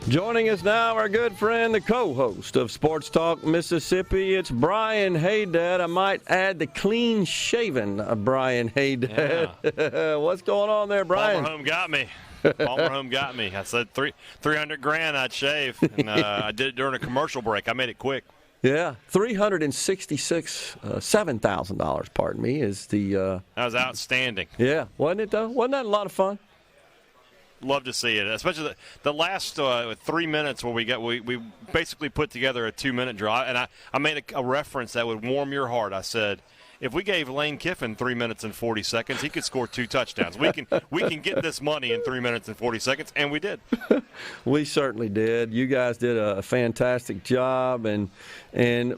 Joining us now, our good friend, the co-host of Sports Talk Mississippi. It's Brian Hadad. I might add the clean-shaven Brian Hadad. Yeah. What's going on there, Brian? Palmer Home got me. Palmer Home got me. I said $300,000 I'd shave, and I did it during a commercial break. I made it quick. Yeah, $7,000, pardon me, is the. That was outstanding. Yeah, wasn't it though? Wasn't that a lot of fun? Love to see it, especially the last 3 minutes where we basically put together a 2-minute drive, and I made a reference that would warm your heart. I said, if we gave Lane Kiffin 3 minutes and 40 seconds, he could score 2 touchdowns. We can get this money in 3 minutes and 40 seconds, and we did. We certainly did. You guys did a fantastic job, and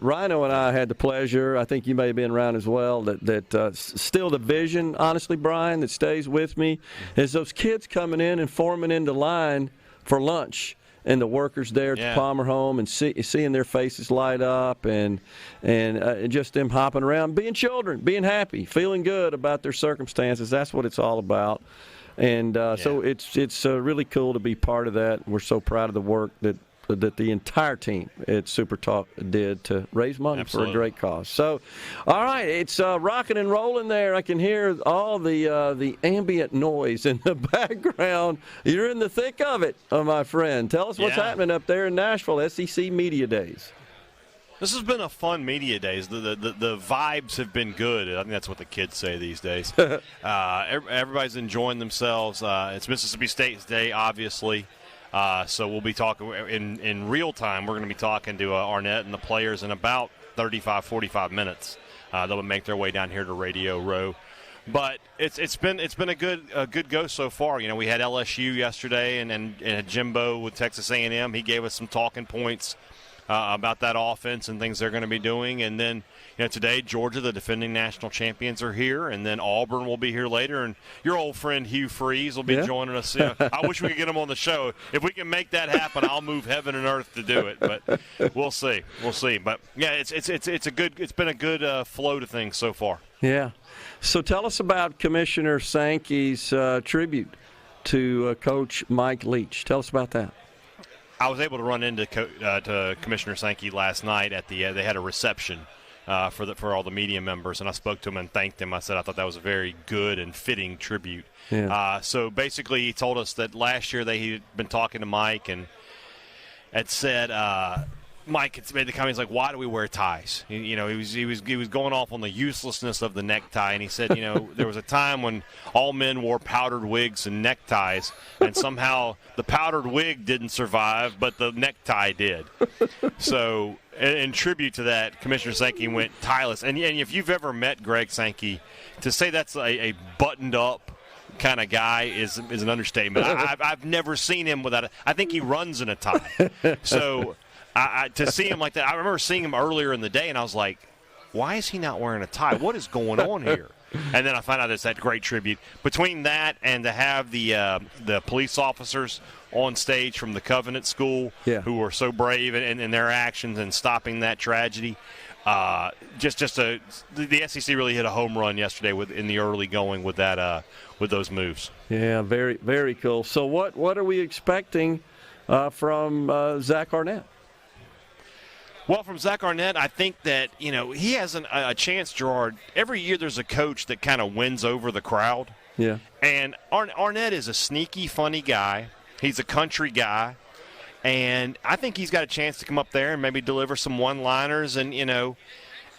Rhino and I had the pleasure. I think you may have been around as well. That still the vision, honestly, Brian, that stays with me is those kids coming in and forming into line for lunch. And the workers there at the Palmer Home, and seeing their faces light up, and just them hopping around, being children, being happy, feeling good about their circumstances. That's what it's all about. And so it's really cool to be part of that. We're so proud of the work that the entire team at SuperTalk did to raise money for a great cause. So, all right, it's rocking and rolling there. I can hear all the ambient noise in the background. You're in the thick of it, my friend. Tell us what's happening up there in Nashville, SEC Media Days. This has been a fun media days. The vibes have been good. I think that's what the kids say these days. Everybody's enjoying themselves. It's Mississippi State's day, obviously. So we'll be talking in real time. We're going to be talking to Arnett and the players in about 35, 45 minutes. They'll make their way down here to Radio Row. But it's been a good go so far. You know, we had LSU yesterday and Jimbo with Texas A&M. He gave us some talking points about that offense and things they're going to be doing. And then, you know, today Georgia, the defending national champions, are here, and then Auburn will be here later. And your old friend Hugh Freeze will be joining us. You know, I wish we could get him on the show. If we can make that happen, I'll move heaven and earth to do it. But we'll see. But yeah, it's been a good flow to things so far. Yeah. So tell us about Commissioner Sankey's tribute to Coach Mike Leach. Tell us about that. I was able to run into to Commissioner Sankey last night at they had a reception for all the media members, and I spoke to him and thanked him. I said I thought that was a very good and fitting tribute. Yeah. So basically, he told us that last year he'd been talking to Mike and had said Mike had made the comments like, "Why do we wear ties?" You know, he was going off on the uselessness of the necktie, and he said, you know, there was a time when all men wore powdered wigs and neckties, and somehow the powdered wig didn't survive, but the necktie did. So, in tribute to that, Commissioner Sankey went tieless. And if you've ever met Greg Sankey, to say that's a buttoned-up kind of guy is an understatement. I've never seen him without I think he runs in a tie. So. To see him like that, I remember seeing him earlier in the day, and I was like, why is he not wearing a tie? What is going on here? And then I found out it's that great tribute. Between that and to have the police officers on stage from the Covenant School who were so brave in their actions and stopping that tragedy, the SEC really hit a home run yesterday in the early going with that with those moves. Yeah, very, very cool. So what are we expecting from Zach Arnett? Well, from Zach Arnett, I think that, you know, he has a chance, Gerard. Every year there's a coach that kind of wins over the crowd. Yeah. And Arnett is a sneaky, funny guy. He's a country guy. And I think he's got a chance to come up there and maybe deliver some one-liners and, you know,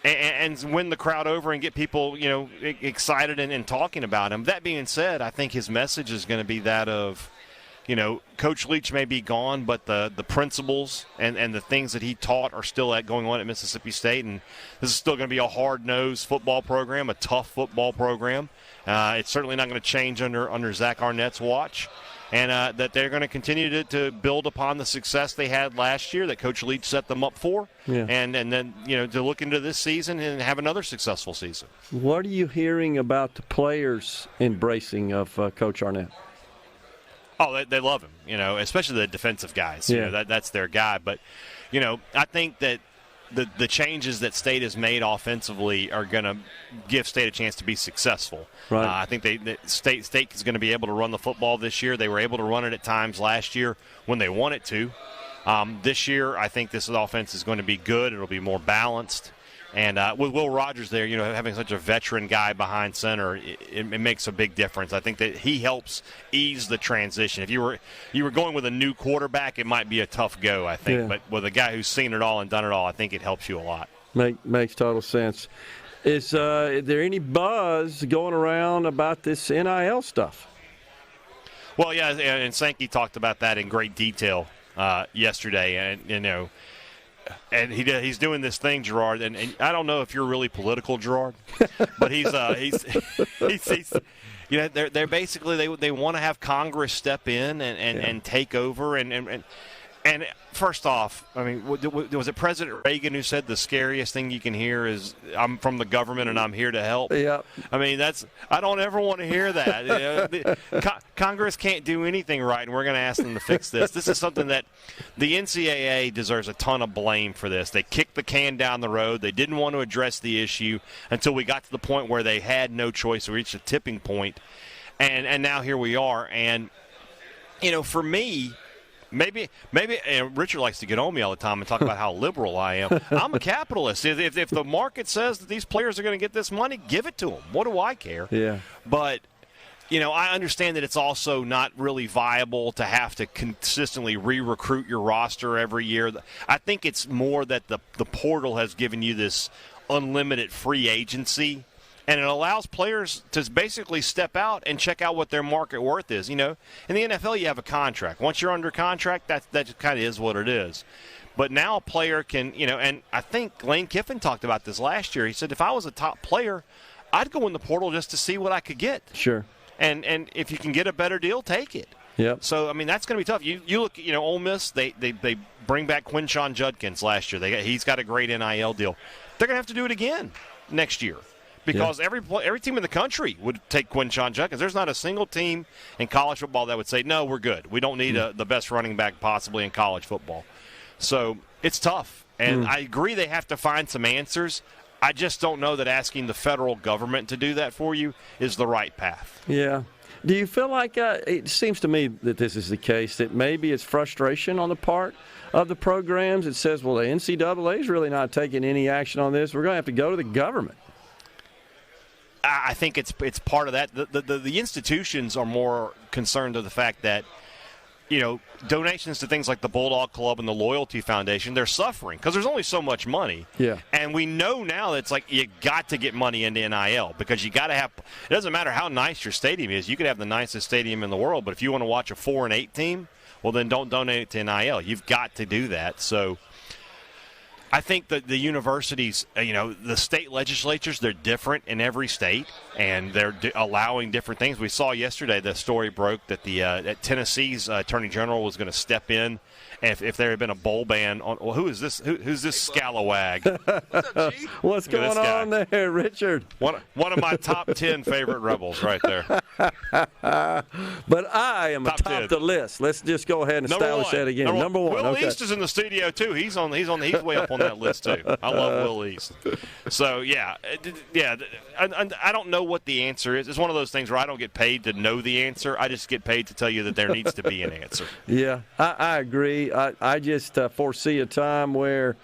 and win the crowd over and get people, you know, excited and talking about him. That being said, I think his message is going to be that of, you know, Coach Leach may be gone, but the principles and the things that he taught are still going on at Mississippi State. And this is still going to be a hard-nosed football program, a tough football program. It's certainly not going to change under Zach Arnett's watch. And that they're going to continue to build upon the success they had last year that Coach Leach set them up for. Yeah. And then, you know, to look into this season and have another successful season. What are you hearing about the players embracing of Coach Arnett? Oh, they love him, you know, especially the defensive guys. You know, that's their guy. But, you know, I think that the changes that State has made offensively are going to give State a chance to be successful. Right. I think State is going to be able to run the football this year. They were able to run it at times last year when they wanted to. This year, I think this offense is going to be good. It'll be more balanced. And with Will Rogers there, having such a veteran guy behind center, it makes a big difference. I think that he helps ease the transition. If you were going with a new quarterback, it might be a tough go, I think. Yeah. But with a guy who's seen it all and done it all, I think it helps you a lot. Makes total sense. Is there any buzz going around about this NIL stuff? Well, yeah, and Sankey talked about that in great detail yesterday, and and he's doing this thing, Gerard, and I don't know if you're really political, Gerard, but he's they're basically they want to have Congress step in and take over and first off, I mean, was it President Reagan who said the scariest thing you can hear is "I'm from the government and I'm here to help"? Yeah. I mean, I don't ever want to hear that. Congress can't do anything right, and we're going to ask them to fix this. This is something that the NCAA deserves a ton of blame for. This. They kicked the can down the road. They didn't want to address the issue until we got to the point where they had no choice. We reached a tipping point, and now here we are. And for me. Maybe Richard likes to get on me all the time and talk about how liberal I am. I'm a capitalist. If the market says that these players are going to get this money, give it to them. What do I care? Yeah. But, I understand that it's also not really viable to have to consistently re-recruit your roster every year. I think it's more that the portal has given you this unlimited free agency. And it allows players to basically step out and check out what their market worth is. In the NFL, you have a contract. Once you're under contract, that kind of is what it is. But now a player can, and I think Lane Kiffin talked about this last year. He said, if I was a top player, I'd go in the portal just to see what I could get. Sure. And if you can get a better deal, take it. Yep. So, I mean, that's going to be tough. You look, Ole Miss, they bring back Quinshon Judkins last year. He's got a great NIL deal. They're going to have to do it again next year. Because every team in the country would take Quinshon Judkins. There's not a single team in college football that would say, no, we're good. We don't need the best running back possibly in college football. So it's tough. And I agree they have to find some answers. I just don't know that asking the federal government to do that for you is the right path. Yeah. Do you feel like it seems to me that this is the case, that maybe it's frustration on the part of the programs? It says, well, the NCAA is really not taking any action on this. We're going to have to go to the government. I think it's part of that. The institutions are more concerned with the fact that, donations to things like the Bulldog Club and the Loyalty Foundation, they're suffering because there's only so much money. Yeah. And we know now that it's like you got to get money into NIL because you got to have – it doesn't matter how nice your stadium is. You could have the nicest stadium in the world, but if you want to watch a 4-8 team, well, then don't donate it to NIL. You've got to do that. So – I think that the universities, the state legislatures, they're different in every state, and they're allowing different things. We saw yesterday the story broke that that Tennessee's attorney general was going to step in if there had been a bowl ban on. Well, who is this? Who's this scalawag? What's up, G? What's going on there, Richard? One of my top 10 favorite rebels, right there. But I am atop the list. Let's just go ahead and establish that again. Number one. Will East is in the studio too. He's way up on that list too. I love Will East. So yeah. I don't know what the answer is. It's one of those things where I don't get paid to know the answer. I just get paid to tell you that there needs to be an answer. Yeah, I agree. I just foresee a time where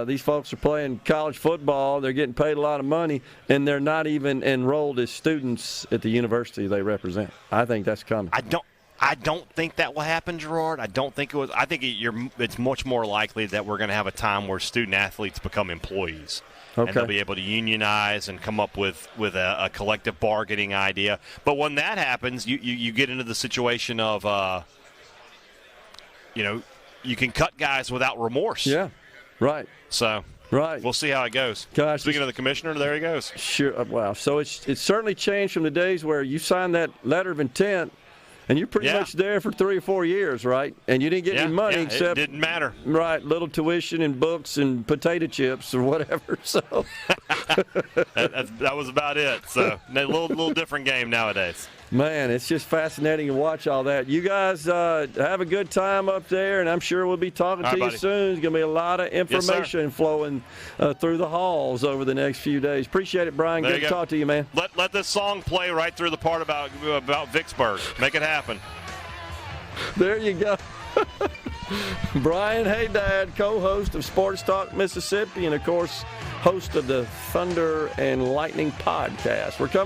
these folks are playing college football, they're getting paid a lot of money, and they're not even enrolled as students at the university they represent. I think that's coming. I don't think that will happen, Gerard. I don't think it was. I think it's much more likely that we're going to have a time where student athletes become employees. Okay. And they'll be able to unionize and come up with a collective bargaining idea. But when that happens, you get into the situation of, you can cut guys without remorse. Yeah, right. So right. We'll see how it goes. Gosh, speaking of the commissioner, there he goes. Sure. Wow. So it's certainly changed from the days where you signed that letter of intent, and you're pretty much there for 3 or 4 years, right? And you didn't get any money except it didn't matter. Right, little tuition and books and potato chips or whatever. So that was about it. So a little different game nowadays. Man, it's just fascinating to watch all that. You guys have a good time up there, and I'm sure we'll be talking to you soon. There's going to be a lot of information flowing through the halls over the next few days. Appreciate it, Brian. Good to talk to you, man. Let this song play right through the part about Vicksburg. Make it happen. There you go. Brian Hadad, co-host of Sports Talk Mississippi, and, of course, host of the Thunder and Lightning podcast. We're coming.